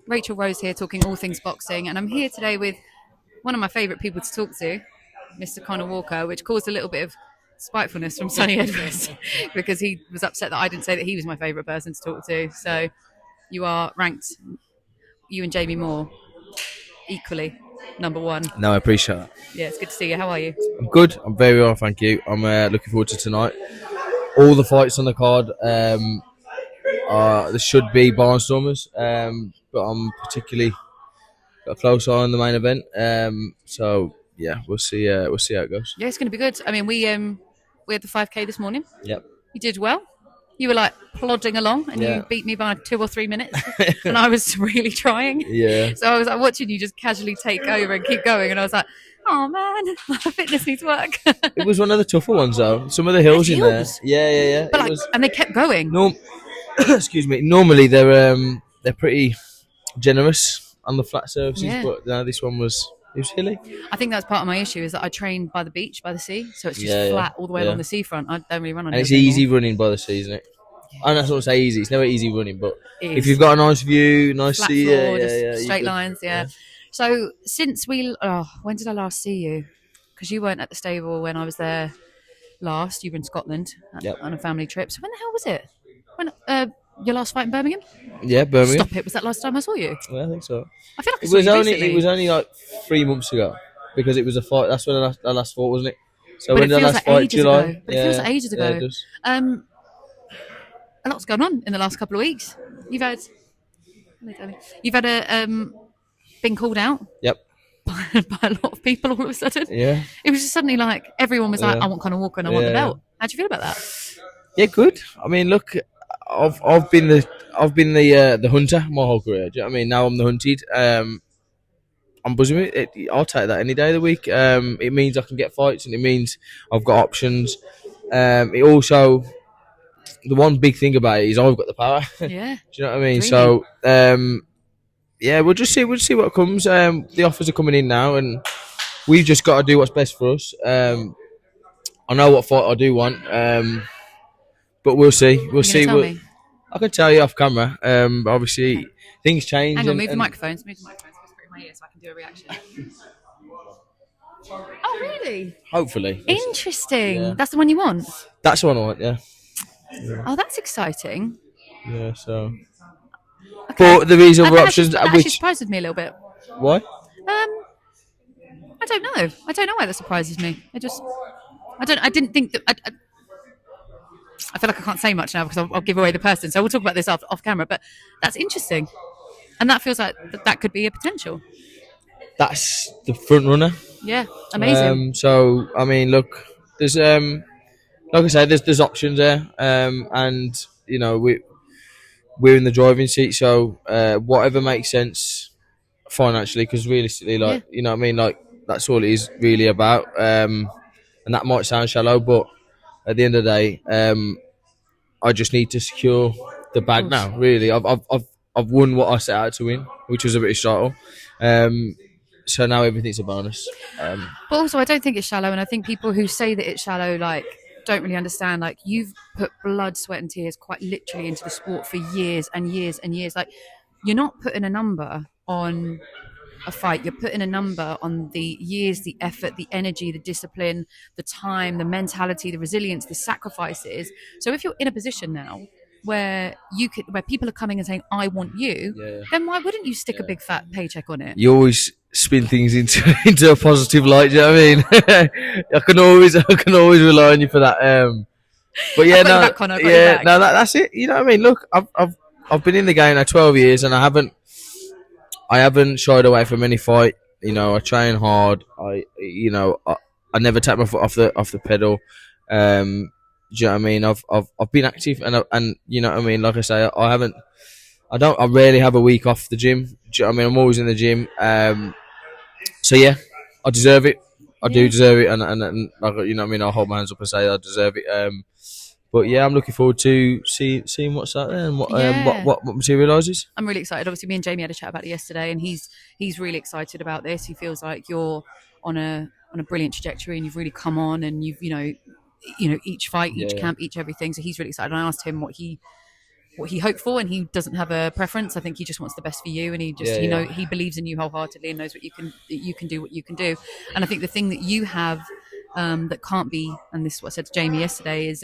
Rachel Rose here, talking all things boxing, and I'm here today with one of my favourite people to talk to, Mr. Conah Walker, which caused a little bit of spitefulness from Sonny Edwards because he was upset that I didn't say that he was my favourite person to talk to. So you are ranked, you and Jamie Moore, equally number one. No, I appreciate that. Yeah, it's good to see you. How are you? I'm good. I'm very well, thank you. I'm looking forward to tonight. All the fights on the card. There should be barnstormers, but I'm particularly got a close eye on the main event. So yeah, we'll see. We'll see how it goes. Yeah, it's going to be good. I mean, we had the 5K this morning. Yep. You did well. You were like plodding along, and you beat me by 2 or 3 minutes, and I was really trying. Yeah. So I was like watching you just casually take over and keep going, and I was like, "Oh man, my fitness needs work." It was one of the tougher ones though. Some of the hills in there. Yeah. But and they kept going. Excuse me. Normally they're pretty generous on the flat surfaces, but this one was hilly. I think that's part of my issue is that I train by the beach, by the sea, so it's just flat all the way along the seafront. I don't really run on it. And it's easy running by the sea, isn't it? I don't want to say easy. It's never easy running, but if you've got a nice view, nice flat sea, floor, straight lines, So since when did I last see you? Because you weren't at the stable when I was there last. You were in Scotland on a family trip. So when the hell was it? When your last fight in Birmingham? Yeah, Birmingham. Stop it! Was that last time I saw you? Yeah, I think so. I feel like it was only like 3 months ago because it was a fight. That's when the last fought, wasn't it? So but when the last fight, July. But it feels like ages ago. Yeah, it does. A lot's gone on in the last couple of weeks. You've had been called out. Yep. By a lot of people all of a sudden. Yeah. It was just suddenly like everyone was like, "I want Conor Walker and I want the belt." How do you feel about that? Yeah, good. I mean, look, I've been the hunter my whole career. Do you know what I mean? Now I'm the hunted. I'm buzzing with it. I'll take that any day of the week. It means I can get fights and it means I've got options. It also, the one big thing about it is I've got the power. Yeah. Do you know what I mean? So, we'll just see. We'll see what comes. The offers are coming in now, and we've just got to do what's best for us. I know what fight I do want, but we'll see. We'll see. I can tell you off camera. Obviously, things change. Hang on, move the microphones. Move the microphones. Let's put it in my ear so I can do a reaction. Oh, really? Hopefully. Interesting. Yeah. That's the one you want? That's the one I want, yeah. Oh, that's exciting. Yeah, so. Okay. But there is other options. That actually surprises me a little bit. Why? I don't know. I don't know why that surprises me. I didn't think that. I feel like I can't say much now because I'll give away the person. So we'll talk about this off camera. But that's interesting. And that feels like that could be a potential. That's the front runner. Yeah, amazing. So I mean, look, there's like I said, there's options there, and you know we're in the driving seat. So whatever makes sense financially, because realistically, you know what I mean, like that's all it is really about. And that might sound shallow, but at the end of the day, I just need to secure the bag now. Really, I've won what I set out to win, which was a British title. So now everything's a bonus. But also, I don't think it's shallow, and I think people who say that it's shallow, like, don't really understand. Like, you've put blood, sweat, and tears quite literally into the sport for years and years and years. Like, you're not putting a number on a fight. You're putting a number on the years, the effort, the energy, the discipline, the time, the mentality, the resilience, the sacrifices. So if you're in a position now where people are coming and saying, "I want you," then why wouldn't you stick a big fat paycheck on it? You always spin things into a positive light. Do you know what I mean? I can always rely on you for that. But yeah, that's it. You know what I mean? Look, I've been in the game now 12 years, and I haven't shied away from any fight. You know, I train hard. I never take my foot off the pedal. Do you know what I mean? I've been active, and you know what I mean. Like I say, I rarely have a week off the gym. Do you know what I mean? I'm always in the gym. So yeah, I deserve it. I do deserve it, and like, you know what I mean. I'll hold my hands up and say I deserve it. But yeah, I'm looking forward to seeing what's out there and what materialises. I'm really excited. Obviously, me and Jamie had a chat about it yesterday, and he's really excited about this. He feels like you're on a brilliant trajectory, and you've really come on, and you've you know each fight, each camp, each everything. So he's really excited. And I asked him what he what he hoped for, and he doesn't have a preference. I think he just wants the best for you, and he believes in you wholeheartedly and knows what you can do what you can do. And I think the thing that you have that can't be, and this is what I said to Jamie yesterday, is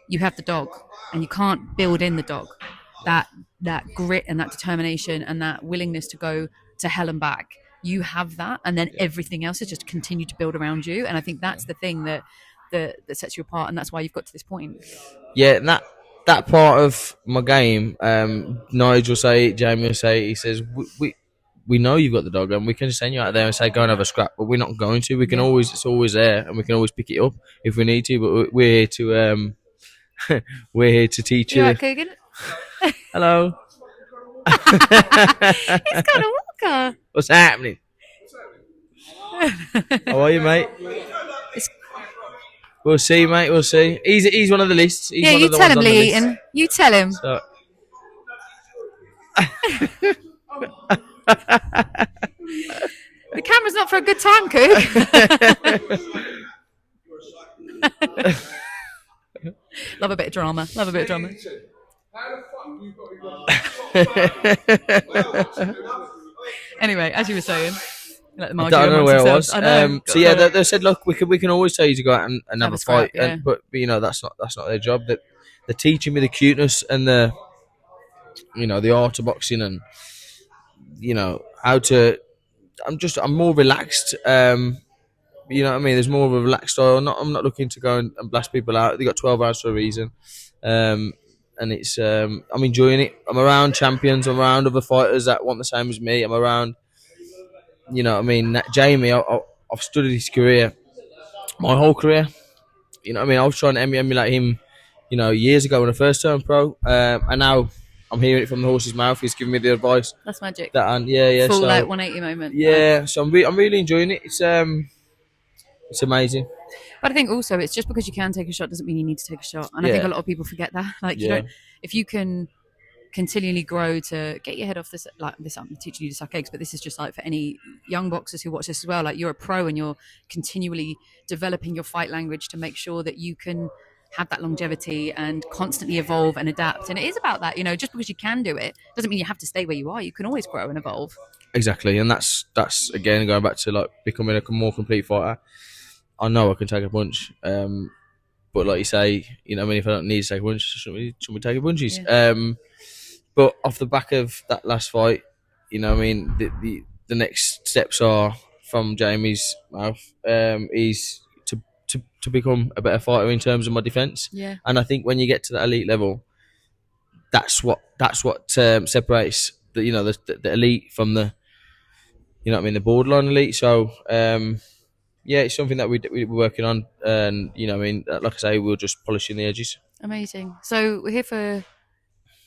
you have the dog, and you can't build in the dog that grit and that determination and that willingness to go to hell and back. You have that, and then everything else is just continue to build around you. And I think that's the thing that sets you apart, and that's why you've got to this point. Yeah, and that part of my game, Nigel will say it, Jamie will say it, he says, we know you've got the dog, and we can send you out there and say, go and have a scrap, but we're not going to. We can always, it's always there, and we can always pick it up if we need to, but we're here to, we're here to teach you. Right, Coogan? Hello. He's got a walker. What's happening? How are you, mate? We'll see, mate. We'll see. He's one of the lists. He's one you of the tell ones him, on the Lee list. Eaton. You tell him. So. The camera's not for a good time, Cook. Love a bit of drama. Love a bit of drama. Anyway, as you were saying. I don't know where I was. So yeah, they said, look, we can always tell you to go out and have a fight, but you know that's not their job. That they're teaching me the cuteness and the art of boxing, and how to. I'm more relaxed. You know what I mean? There's more of a relaxed style. I'm not looking to go and blast people out. They got 12 rounds for a reason, and it's I'm enjoying it. I'm around champions. I'm around other fighters that want the same as me. I'm around. You know what I mean? Jamie, I've studied his career, my whole career. You know what I mean? I was trying to emulate him, years ago when I first turned pro. And now I'm hearing it from the horse's mouth. He's giving me the advice. That's magic. Full so, 180 moment. Yeah, so I'm really enjoying it. It's amazing. But I think also it's just because you can take a shot doesn't mean you need to take a shot. And I think a lot of people forget that. Like you don't, if you can continually grow to get your head off this, like this, I'm teaching you to suck eggs, but this is just like for any young boxers who watch this as well. Like you're a pro and you're continually developing your fight language to make sure that you can have that longevity and constantly evolve and adapt. And it is about that, just because you can do it doesn't mean you have to stay where you are. You can always grow and evolve. Exactly. And that's again, going back to like becoming a more complete fighter. I know I can take a punch. But like you say, if I don't need to take a punch, shouldn't we take a punches? Yeah. But off the back of that last fight, the next steps are from Jamie's mouth is to become a better fighter in terms of my defence. Yeah. And I think when you get to that elite level, that's what separates the elite from the the borderline elite. So it's something that we're working on, and like I say, we're just polishing the edges. Amazing. So we're here for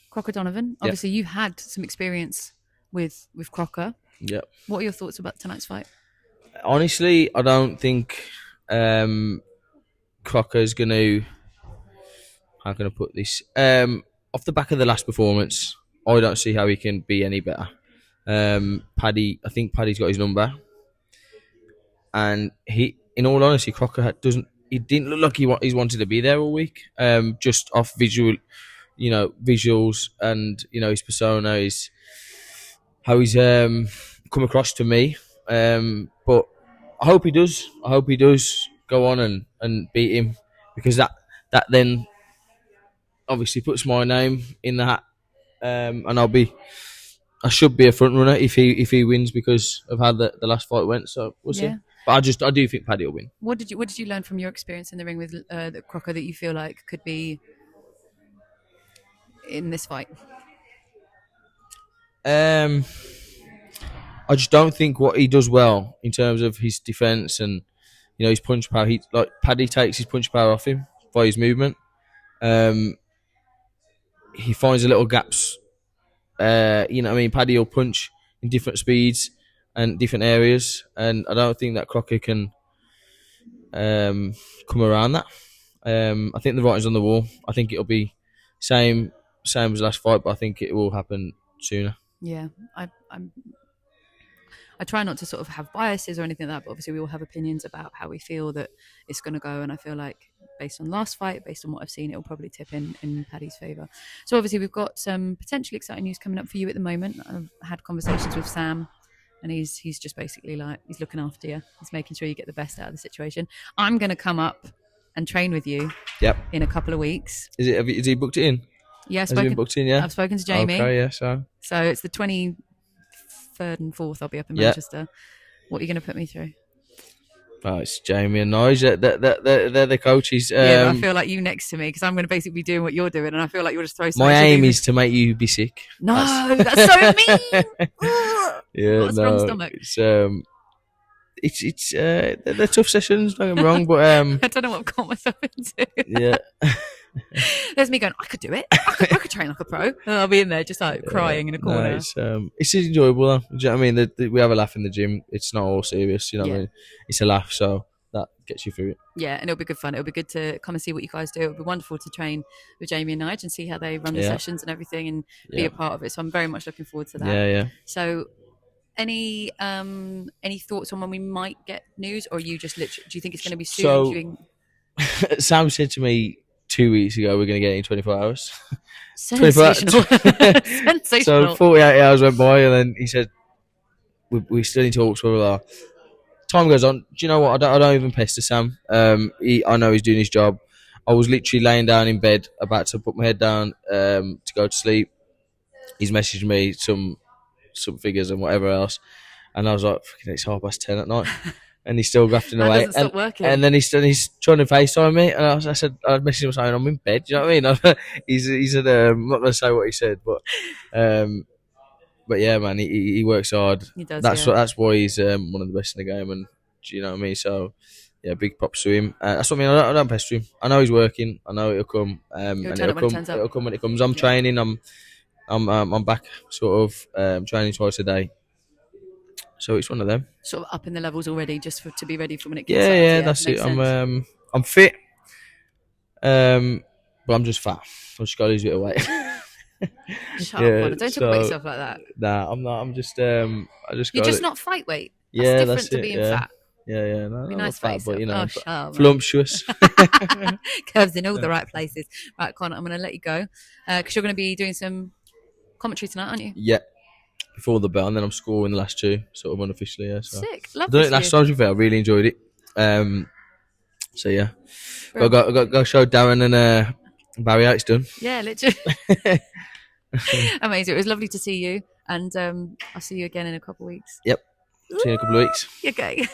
Crocker Donovan. Obviously, you've had some experience with Crocker. Yeah. What are your thoughts about tonight's fight? Honestly, I don't think Crocker's going to... How can I put this? Off the back of the last performance, I don't see how he can be any better. I think Paddy's got his number. And in all honesty, Crocker he didn't look like he's wanted to be there all week. Just off visuals and his persona, how he's come across to me. But I hope he does. I hope he does go on and beat him, because that then obviously puts my name in the hat, and I should be a front runner if he wins, because of how the last fight went. So we'll see. But I do think Paddy will win. What did you learn from your experience in the ring with the Crocker that you feel like could be in this fight? I just don't think what he does well in terms of his defense and his punch power. Paddy takes his punch power off him by his movement. He finds the little gaps. Paddy will punch in different speeds and different areas, and I don't think that Crocker can come around that. I think the writing's on the wall. I think it'll be same as last fight, but I think it will happen sooner. Yeah, I try not to sort of have biases or anything like that, but obviously we all have opinions about how we feel that it's going to go. And I feel like based on last fight, based on what I've seen, it will probably tip in Paddy's favour. So obviously we've got some potentially exciting news coming up for you at the moment. I've had conversations with Sam, and he's just basically like, he's looking after you. He's making sure you get the best out of the situation. I'm going to come up and train with you. Yep. In a couple of weeks. Is he booked it in? Yeah, Has he been booked in? Yeah. I've spoken to Jamie. Okay, yeah. So it's the 23rd and 4th. I'll be up in Manchester. What are you going to put me through? Oh, it's Jamie and Nige. They're the coaches. Yeah, I feel like you next to me because I'm going to basically be doing what you're doing, and I feel like you'll just throw. My aim is to make you be sick. No, that's so mean. Yeah, strong stomach. It's they're tough sessions. Don't get me wrong, but I don't know what I've got myself into. Yeah. There's me going, I could do it. I could train like a pro. And I'll be in there just like crying in a corner. No, it's enjoyable though. Do you know what I mean? We have a laugh in the gym. It's not all serious. You know what I mean? It's a laugh, so that gets you through it. Yeah, and it'll be good fun. It'll be good to come and see what you guys do. It'll be wonderful to train with Jamie and Nige and see how they run the sessions and everything and be a part of it. So I'm very much looking forward to that. Yeah. So any thoughts on when we might get news, or you just literally, do you think it's going to be soon? So, Sam said to me 2 weeks ago, we're going to get it in 24 hours. Sensational. Sensational. So 48 hours went by, and then he said, we still need talks, blah, blah, blah. Time goes on. Do you know what? I don't even pester Sam. I know he's doing his job. I was literally laying down in bed, about to put my head down to go to sleep. He's messaged me some figures and whatever else, and I was like, it's 10:30 at night. And he's still grafting away. Stop working. And then he's trying to FaceTime me. And I said, I messaged him saying, I'm in bed. Do you know what I mean? he said, I'm not going to say what he said, but yeah, man, he works hard. He does. That's why he's one of the best in the game. And do you know what I mean? So yeah, big props to him. That's what I mean. I don't pester him. I know he's working. I know it'll come. And it'll come when it comes. I'm training. I'm back, sort of training twice a day. So it's one of them. Sort of up in the levels already, just to be ready for when it gets started. Yeah, that's it. I'm fit, but I'm just fat. I've just got to lose a bit of weight. Shut up, don't talk about yourself like that. Nah, I'm not. I'm just. You're just not fight weight. That's different to being fat. Yeah. No, be nice fat, but voluptuous. Curves in all the right places. Right, Conah, I'm going to let you go because you're going to be doing some commentary tonight, aren't you? Yeah. Before the bell, and then I'm scoring the last two, sort of unofficially. Yeah, so. Sick, love. Done it last time. I really enjoyed it. So yeah, go show Darren and Barry how it's done. Yeah, literally. Amazing. It was lovely to see you, and I'll see you again in a couple of weeks. Yep. See you in a couple of weeks. Okay.